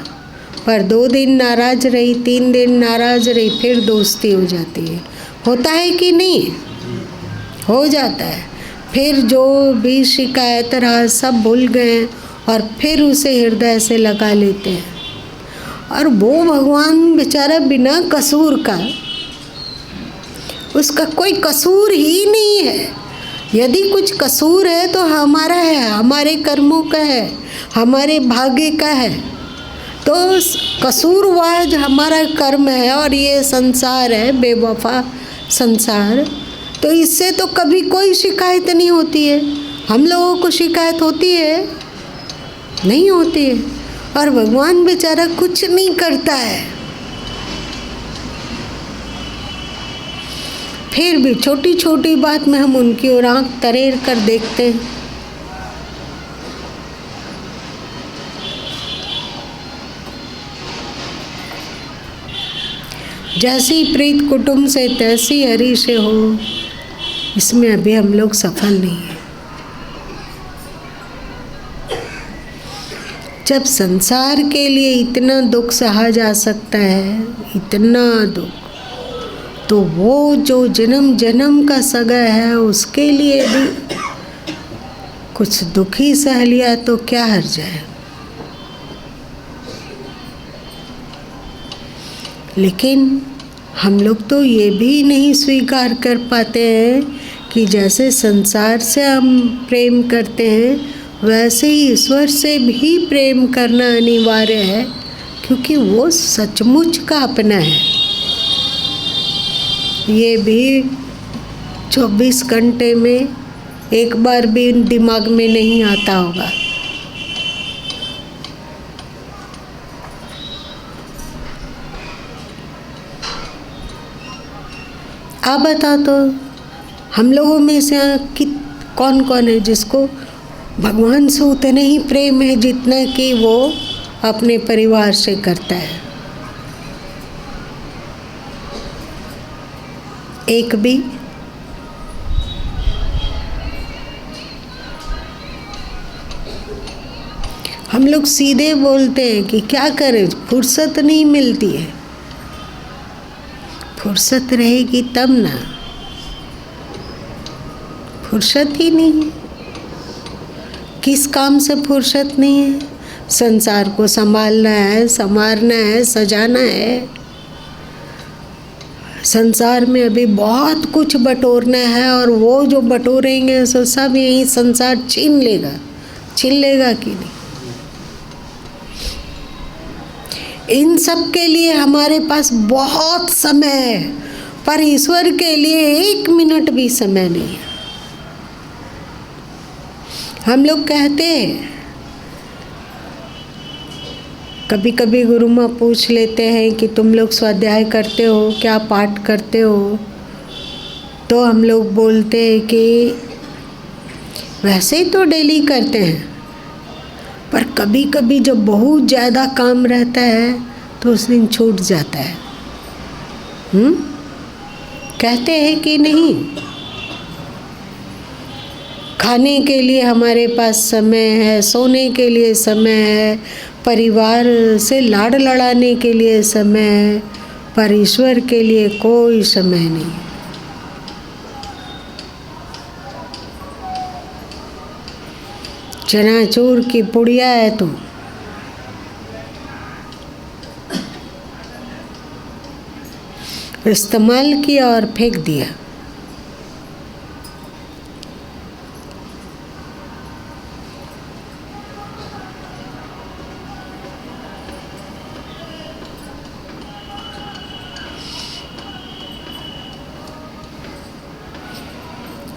पर 2 दिन नाराज रही, 3 दिन नाराज रही, फिर दोस्ती हो जाती है। होता है कि नहीं? हो जाता है। फिर जो भी शिकायत रहा सब भूल गए और फिर उसे हृदय से लगा लेते हैं। और वो भगवान बेचारा बिना कसूर का, उसका कोई कसूर ही नहीं है। यदि कुछ कसूर है तो हमारा है, हमारे कर्मों का है, हमारे भाग्य का है। तो कसूरवार हमारा कर्म है और ये संसार है, बेवफा संसार। तो इससे तो कभी कोई शिकायत नहीं होती है। हम लोगों को शिकायत होती है? नहीं होती है। और भगवान बेचारा कुछ नहीं करता है, फिर भी छोटी छोटी बात में हम उनकी ओर आँख तरेर कर देखते हैं। जैसी प्रीत कुटुंब से तैसी हरि से हो, इसमें अभी हम लोग सफल नहीं हैं। जब संसार के लिए इतना दुख सहा जा सकता है, इतना दुख, तो वो जो जन्म जन्म का सगा है उसके लिए भी कुछ दुखी सह लिया तो क्या हर्ज है। लेकिन हम लोग तो ये भी नहीं स्वीकार कर पाते हैं कि जैसे संसार से हम प्रेम करते हैं वैसे ही ईश्वर से भी प्रेम करना अनिवार्य है, क्योंकि वो सचमुच का अपना है। ये भी 24 घंटे में एक बार भी दिमाग में नहीं आता होगा। आप बता तो हम लोगों में से कौन कौन है जिसको भगवान से उतना ही प्रेम है जितना कि वो अपने परिवार से करता है? एक भी हम लोग सीधे बोलते हैं कि क्या करें, फुर्सत नहीं मिलती है। फुर्सत रहेगी तब ना, फुर्सत ही नहीं है। किस काम से फुर्सत नहीं है? संसार को संभालना है, संवारना है, सजाना है। संसार में अभी बहुत कुछ बटोरना है और वो जो बटोरेंगे सो सब यही संसार छीन लेगा कि नहीं। इन सब के लिए हमारे पास बहुत समय है, पर ईश्वर के लिए 1 मिनट भी समय नहीं है। हम लोग कहते हैं, कभी कभी गुरु माँ पूछ लेते हैं कि तुम लोग स्वाध्याय करते हो क्या, पाठ करते हो? तो हम लोग बोलते हैं कि वैसे ही तो डेली करते हैं, पर कभी कभी जब बहुत ज़्यादा काम रहता है तो उस दिन छूट जाता है। कहते हैं कि नहीं? खाने के लिए हमारे पास समय है, सोने के लिए समय है, परिवार से लाड़ लड़ाने के लिए समय है, पर ईश्वर के लिए कोई समय नहीं। चनाचूर की पुड़िया है तो इस्तेमाल किया और फेंक दिया।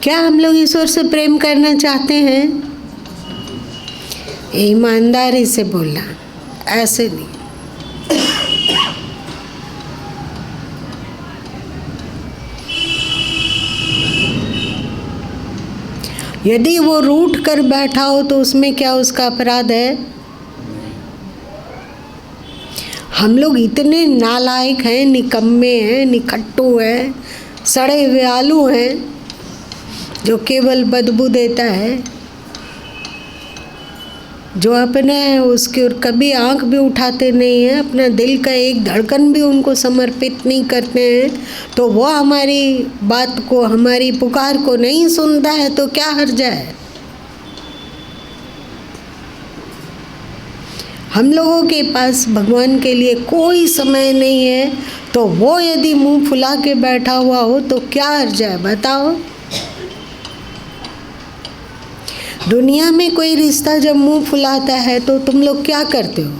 क्या हम लोग ईश्वर से प्रेम करना चाहते हैं? ईमानदारी से बोलना, ऐसे नहीं। यदि वो रूठ कर बैठा हो तो उसमें क्या उसका अपराध है? हम लोग इतने नालायक हैं, निकम्मे हैं, निखट्टू हैं, सड़े हुए आलू हैं जो केवल बदबू देता है, जो अपने उसके और कभी आंख भी उठाते नहीं हैं, अपना दिल का एक धड़कन भी उनको समर्पित नहीं करते हैं। तो वो हमारी बात को, हमारी पुकार को नहीं सुनता है तो क्या हर्जा है? हम लोगों के पास भगवान के लिए कोई समय नहीं है, तो वो यदि मुंह फुला के बैठा हुआ हो तो क्या हर्जा है? बताओ। दुनिया में कोई रिश्ता जब मुंह फुलाता है तो तुम लोग क्या करते हो?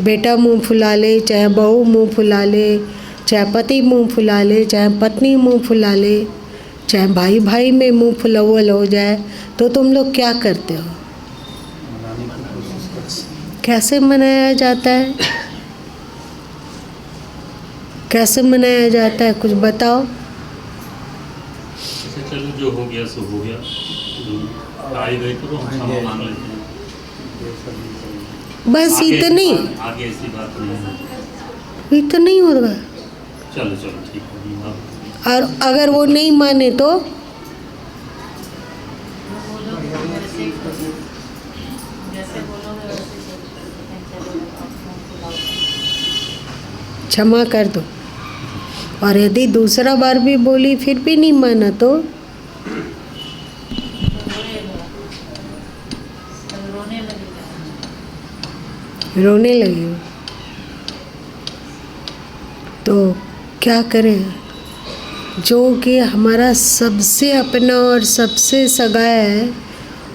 बेटा मुंह फुला ले, चाहे बहू मुंह फुला ले, चाहे पति मुंह फुला ले, चाहे पत्नी मुंह फुला ले, चाहे भाई भाई में मुंह फुलौल हो जाए, तो तुम लोग क्या करते हो? कैसे मनाया जाता है? कैसे मनाया जाता है? कुछ बताओ। चलो जो हो गया सो हो गया, आई गई तो हम क्षमा मांग लेते हैं, बस इतनी। आगे ऐसी बात नहीं है, इतना ही होगा। चलो ठीक है। और अगर वो नहीं माने तो क्षमा कर दो। और यदि दूसरा बार भी बोली फिर भी नहीं माना तो रोने लगे। तो क्या करें? जो कि हमारा सबसे अपना और सबसे सगा है,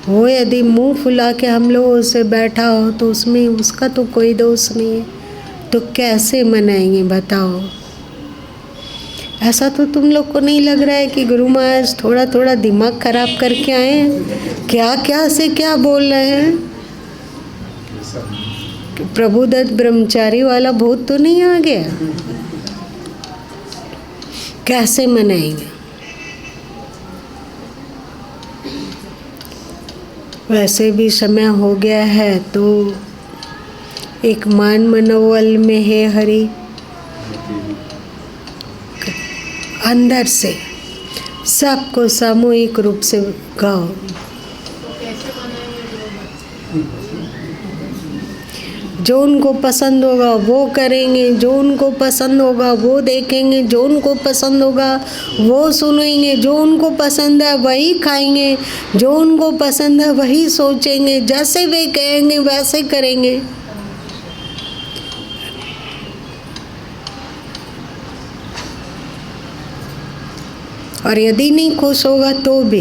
वो यदि मुंह फुला के हम लोगों से बैठा हो तो उसमें उसका तो कोई दोष नहीं है, तो कैसे मनाएंगे बताओ? ऐसा तो तुम लोग को नहीं लग रहा है कि गुरु महाराज थोड़ा थोड़ा दिमाग खराब करके आए हैं? क्या क्या से क्या बोल रहे हैं? प्रभुदत्त ब्रह्मचारी वाला भूत तो नहीं आ गया? कैसे मनाएंगे? वैसे भी समय हो गया है, तो एक मान मनोबल में है हरि, अंदर से सबको सामूहिक रूप से गाओ। जो उनको पसंद होगा वो करेंगे, जो उनको पसंद होगा वो देखेंगे, जो उनको पसंद होगा वो सुनेंगे, जो उनको पसंद है वही खाएंगे, जो उनको पसंद है वही सोचेंगे, जैसे वे कहेंगे वैसे करेंगे। और यदि नहीं खुश होगा तो भी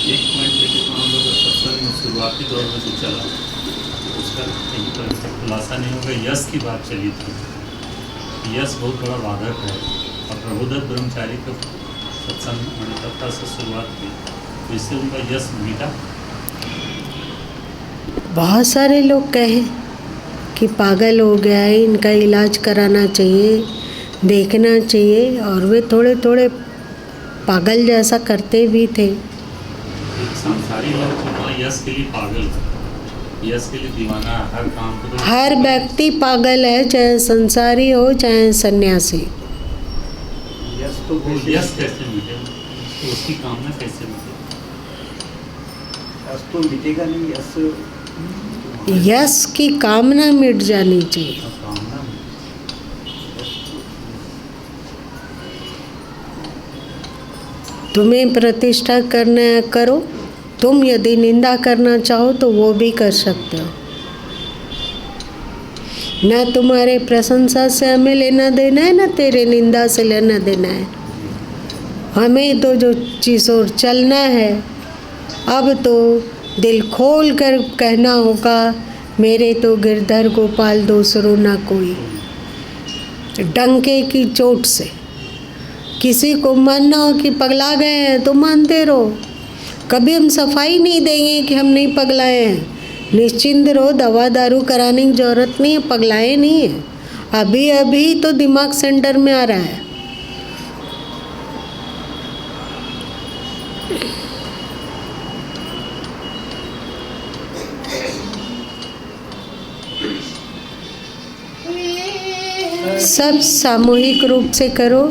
एक पॉइंट लेके तो हम लोग सत्संग में शुरुआती दौर में जो चला उसका कहीं पर खुलासा नहीं होगा। यश की बात चली थी, यश बहुत बड़ा बाधक है। और प्रबोधक ब्रह्मचारी का सत्संग मणिकथा से शुरुआत की तो इससे उनका यश मिटा। बहुत सारे लोग कहें कि पागल हो गया है, इनका इलाज कराना चाहिए, देखना चाहिए, और वे थोड़े थोड़े पागल जैसा करते भी थे। संसारी लोग तो यश के लिए पागल है, यश के लिए दीवाना है, हर काम को तो हर व्यक्ति पागल है, चाहे संसारी हो चाहे सन्यासी। यश तो यश कैसे मिटे, तो उसकी कामना कैसे मिटे? यश तो मिटेगा नहीं। यश की कामना मिट जानी चाहिए। कामना तुम्हें प्रतिष्ठा करना है करो, तुम यदि निंदा करना चाहो तो वो भी कर सकते हो। ना तुम्हारे प्रशंसा से हमें लेना देना है, ना तेरे निंदा से लेना देना है। हमें तो जो चीज़ और चलना है, अब तो दिल खोल कर कहना होगा, मेरे तो गिरधर गोपाल दूसरों ना कोई। डंके की चोट से किसी को मानना हो कि पगला गए हैं तो मानते रहो, कभी हम सफाई नहीं देंगे कि हम नहीं पगलाए हैं। निश्चिंत रहो, दवा दारू कराने की ज़रूरत नहीं है, पगलाए नहीं है। अभी अभी तो दिमाग सेंटर में आ रहा है। सब सामूहिक रूप से करो।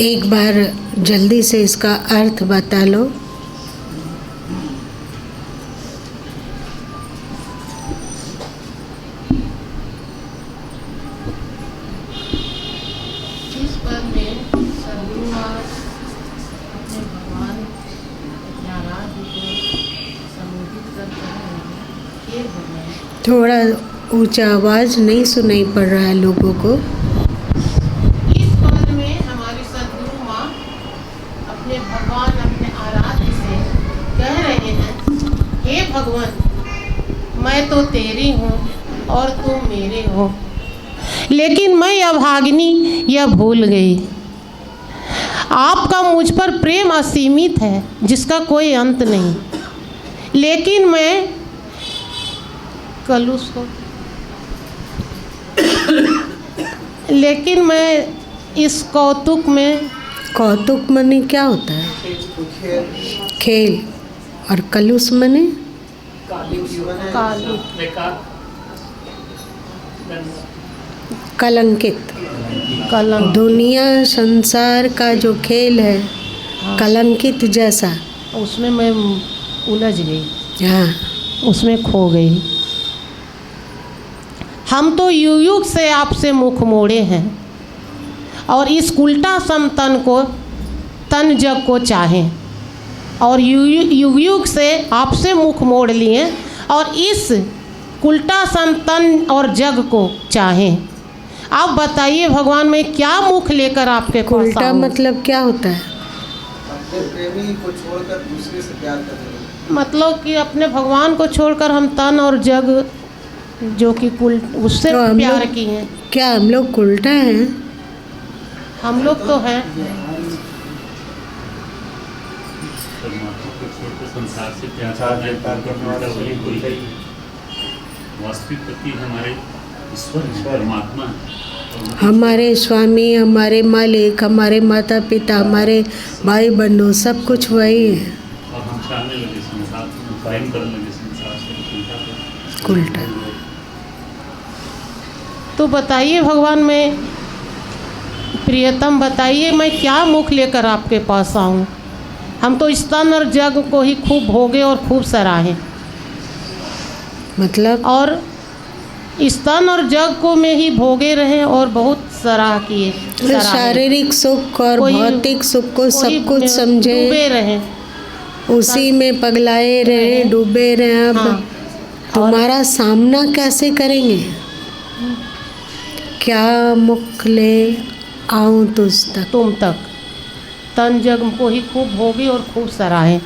एक बार जल्दी से इसका अर्थ बता लो। इस पद में सद्गुरु अपने भगवान आराध्य को संबोधित करते हैं। हे भगवान, थोड़ा ऊंचा आवाज नहीं सुनाई पड़ रहा है लोगों को। इस पद में हमारी सद्गुरु माँ अपने भगवान अपने आराध्य से कह रहे हैं, हे भगवान, मैं तो तेरी हूँ और तुम मेरे हो, लेकिन मैं अभागिनी यह भूल गई। आपका मुझ पर प्रेम असीमित है जिसका कोई अंत नहीं, लेकिन मैं कलुष को लेकिन मैं इस कौतुक में कौतुक मने क्या होता है? खेल। और कलुष मने काली कलंकित। कलंक दुनिया संसार का जो खेल है कलंकित जैसा, उसमें मैं उलझ गई, हाँ उसमें खो गई। हम तो युग युग से आपसे मुख मोड़े हैं और इस उल्टा समतन को तन जग को चाहें, और युग युग से आपसे मुख मोड़ लिए और इस उल्टा समतन और जग को चाहें। आप बताइए भगवान, मैं क्या मुख लेकर आपके पास उल्टा आऊं? मतलब क्या होता है? अपने प्रेमी को छोड़कर दूसरे से प्यार करने। मतलब कि अपने भगवान को छोड़कर हम तन और जग जो कि कुल उससे तो हम प्यार लोग- की हैं। क्या हम लोग उल्टा हैं? हम लोग तो हैं। परमात्मा को छोड़कर संसार से प्यार करना है, वही कोई वास्तविक पति हमारे ईश्वर हैं, परमात्मा है। हमारे स्वामी, हमारे मालिक, हमारे माता पिता, हमारे भाई बंधु, सब कुछ वही है। और हम चाहने लगे संसार से, प्रेम करने लगे संसार से, उल्टा। तो बताइए भगवान, मैं प्रियतम बताइए, मैं क्या मुख लेकर आपके पास आऊं? हम तो इस तन और जग को ही खूब भोगे और खूब सराहे, मतलब और इस तन और जग को में ही भोगे रहे और बहुत सराह किए, सराहे। शारीरिक सुख और कोई- भौतिक सुख को कोई सब कुछ समझे, डूबे रहे। उसी में पगलाए रहे, डूबे रहे। अब हाँ। तुम्हारा सामना कैसे करेंगे? क्या मुख ले आऊं तुझ तक? तुम तक तन जग को ही खूब भोगे और खूब सराहे,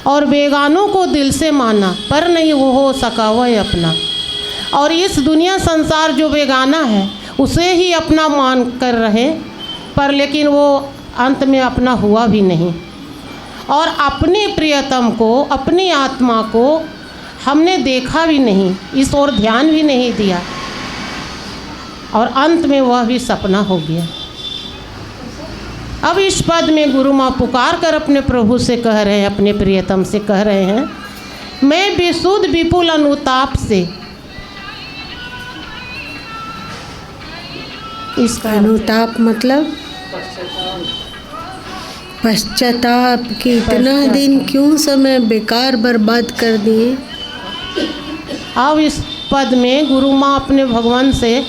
और बेगानों को दिल से माना पर नहीं वो हो सका वह अपना। और इस दुनिया संसार जो बेगाना है उसे ही अपना मान कर रहे, पर लेकिन वो अंत में अपना हुआ भी नहीं। और अपने प्रियतम को, अपनी आत्मा को हमने देखा भी नहीं, इस ओर ध्यान भी नहीं दिया, और अंत में वह भी सपना हो गया। अब इस पद में गुरु माँ पुकार कर अपने प्रभु से कह रहे हैं, अपने प्रियतम से कह रहे हैं, मैं विशुद्ध विपुल अनुताप से, इसका अनुताप मतलब पश्चाताप कि इतना दिन क्यों समय बेकार बर्बाद कर दिए। अब इस पद में गुरु माँ अपने भगवान से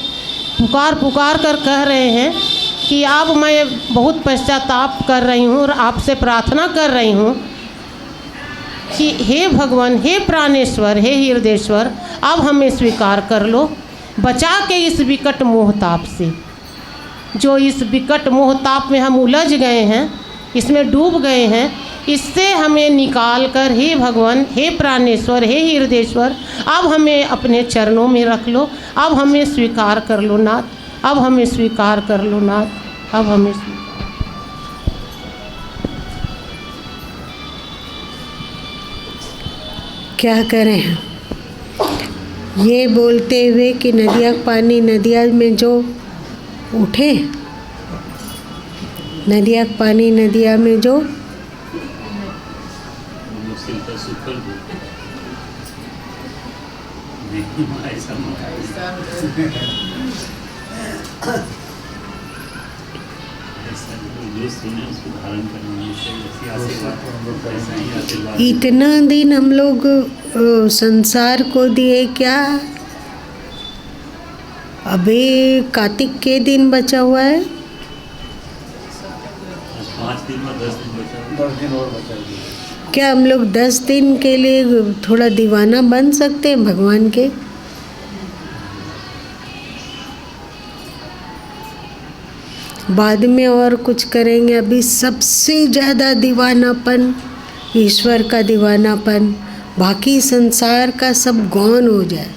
पुकार पुकार कर कह रहे हैं कि अब मैं बहुत पश्चाताप कर रही हूँ और आपसे प्रार्थना कर रही हूँ कि हे भगवान, हे प्राणेश्वर, हे हृदयेश्वर, अब हमें स्वीकार कर लो, बचा के इस विकट मोहताप से। जो इस विकट मोहताप में हम उलझ गए हैं, इसमें डूब गए हैं, इससे हमें निकाल कर, हे भगवान, हे प्राणेश्वर, हे हृदयेश्वर, अब हमें अपने चरणों में रख लो, अब हमें स्वीकार कर लो नाथ, अब हमें स्वीकार कर लो नाथ, अब हमें स्वीकार। क्या करें ये बोलते हुए कि नदिया पानी नदिया में जो उठे, नदिया पानी नदिया में जो मुश्किल का सुफल ऐसा जो सुने उसको धारण करना, ऐसी आशीर्वाद, ऐसा ही आशीर्वाद। इतना दिन हम लोग संसार को दिए क्या, अभी कार्तिक के दिन बचा हुआ है, 5 दिन में 10 दिन बचा, 10 दिन और बचा है। क्या हम लोग 10 दिन के लिए थोड़ा दीवाना बन सकते हैं भगवान के। बाद में और कुछ करेंगे, अभी सबसे ज़्यादा दीवानापन ईश्वर का दीवानापन, बाकी संसार का सब गौन हो जाए।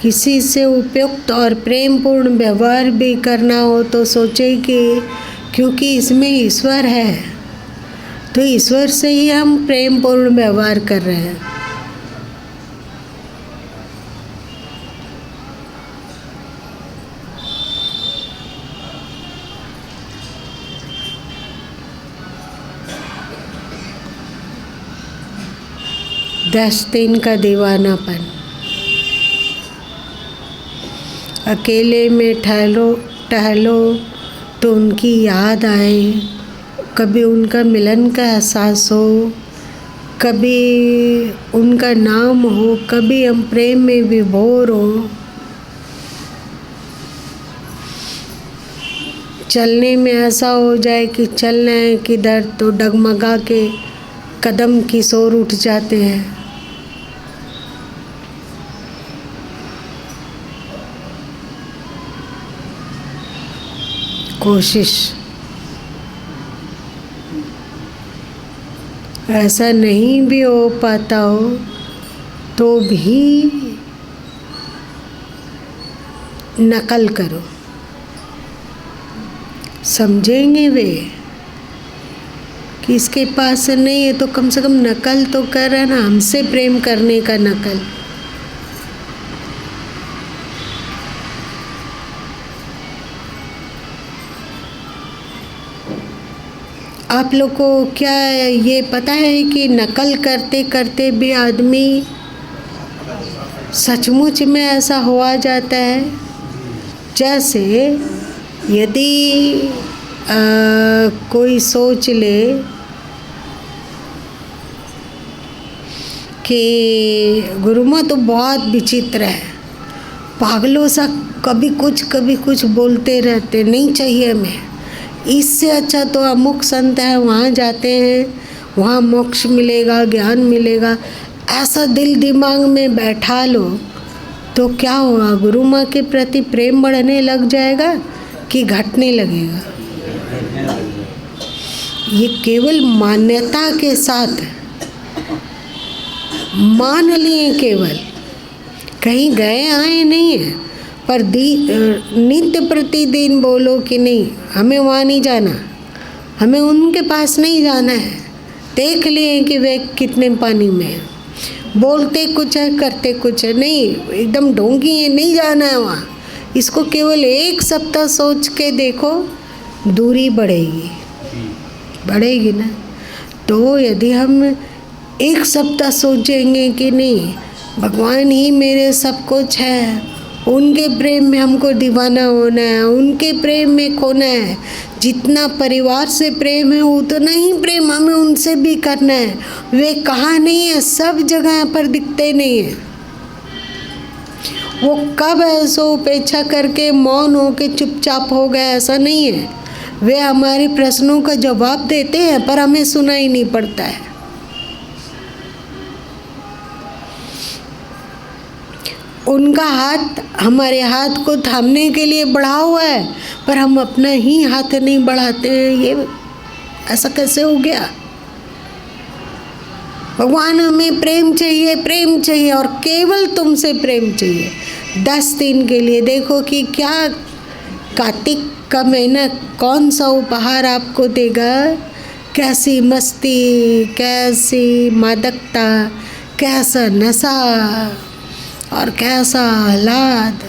किसी से उपयुक्त और प्रेमपूर्ण व्यवहार भी करना हो तो सोचे कि क्योंकि इसमें ईश्वर है तो ईश्वर से ही हम प्रेमपूर्ण व्यवहार कर रहे हैं। दस दिन का दीवानापन, अकेले में टहलो तो उनकी याद आए, कभी उनका मिलन का एहसास हो, कभी उनका नाम हो, कभी हम प्रेम में विभोर हो। चलने में ऐसा हो जाए कि चलना है किधर तो डगमगा के कदम की शोर उठ जाते हैं। कोशिश ऐसा नहीं भी हो पाता हो तो भी नकल करो, समझेंगे वे कि इसके पास नहीं है तो कम से कम नकल तो कर रहा है ना, हमसे प्रेम करने का नकल। आप लोग को क्या ये पता है कि नकल करते करते भी आदमी सचमुच में ऐसा हुआ जाता है। जैसे यदि कोई सोच ले कि गुरुमा तो बहुत विचित्र है, पागलों सा कभी कुछ बोलते रहते, नहीं चाहिए हमें, इससे अच्छा तो अमुक संत है वहाँ जाते हैं, वहाँ मोक्ष मिलेगा, ज्ञान मिलेगा, ऐसा दिल दिमाग में बैठा लो तो क्या होगा, गुरु माँ के प्रति प्रेम बढ़ने लग जाएगा कि घटने लगेगा। ये केवल मान्यता के साथ मान लिए केवल, कहीं गए आए नहीं है, पर नित्य प्रतिदिन बोलो कि नहीं हमें वहाँ नहीं जाना, हमें उनके पास नहीं जाना है। देख लिए कि वे कितने पानी में है, बोलते कुछ है करते कुछ है, नहीं एकदम ढोंगी है, नहीं जाना है वहाँ। इसको केवल 1 सप्ताह सोच के देखो, दूरी बढ़ेगी ना। तो यदि हम 1 सप्ताह सोचेंगे कि नहीं भगवान ही मेरे सब कुछ है, उनके प्रेम में हमको दीवाना होना है, उनके प्रेम में खोना है, जितना परिवार से प्रेम है उतना ही प्रेम हमें उनसे भी करना है। वे कहाँ नहीं है, सब जगह पर दिखते नहीं है। वो कब ऐसा उपेक्षा करके मौन होके चुपचाप हो गए, ऐसा नहीं है। वे हमारे प्रश्नों का जवाब देते हैं पर हमें सुनाई नहीं पड़ता है। उनका हाथ हमारे हाथ को थामने के लिए बढ़ा हुआ है, पर हम अपना ही हाथ नहीं बढ़ाते हैं। ये ऐसा कैसे हो गया? भगवान हमें प्रेम चाहिए और केवल तुमसे प्रेम चाहिए। 10 दिन के लिए देखो कि क्या कार्तिक का महीना कौन सा उपहार आपको देगा। कैसी मस्ती, कैसी मादकता, कैसा नशा और कैसा आह्लाद।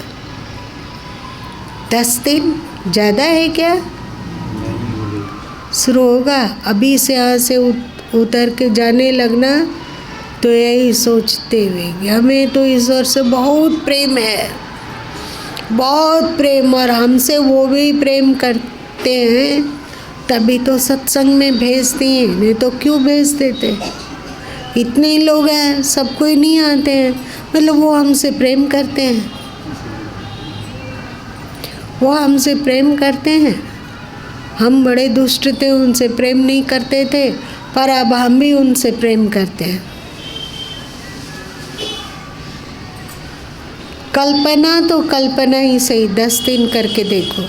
10 दिन ज़्यादा है क्या? शुरू होगा अभी से, यहाँ से उतर के जाने लगना तो यही सोचते हुए कि हमें तो ईश्वर से बहुत प्रेम है, बहुत प्रेम, और हमसे वो भी प्रेम करते हैं, तभी तो सत्संग में भेजती हैं, नहीं तो क्यों भेज देते। इतने ही लोग हैं, सब कोई नहीं आते हैं, मतलब वो हमसे प्रेम करते हैं, वो हमसे प्रेम करते हैं। हम बड़े दुष्ट थे, उनसे प्रेम नहीं करते थे, पर अब हम भी उनसे प्रेम करते हैं। कल्पना तो कल्पना ही सही, 10 दिन करके देखो।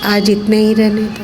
आज इतने ही रहने दो।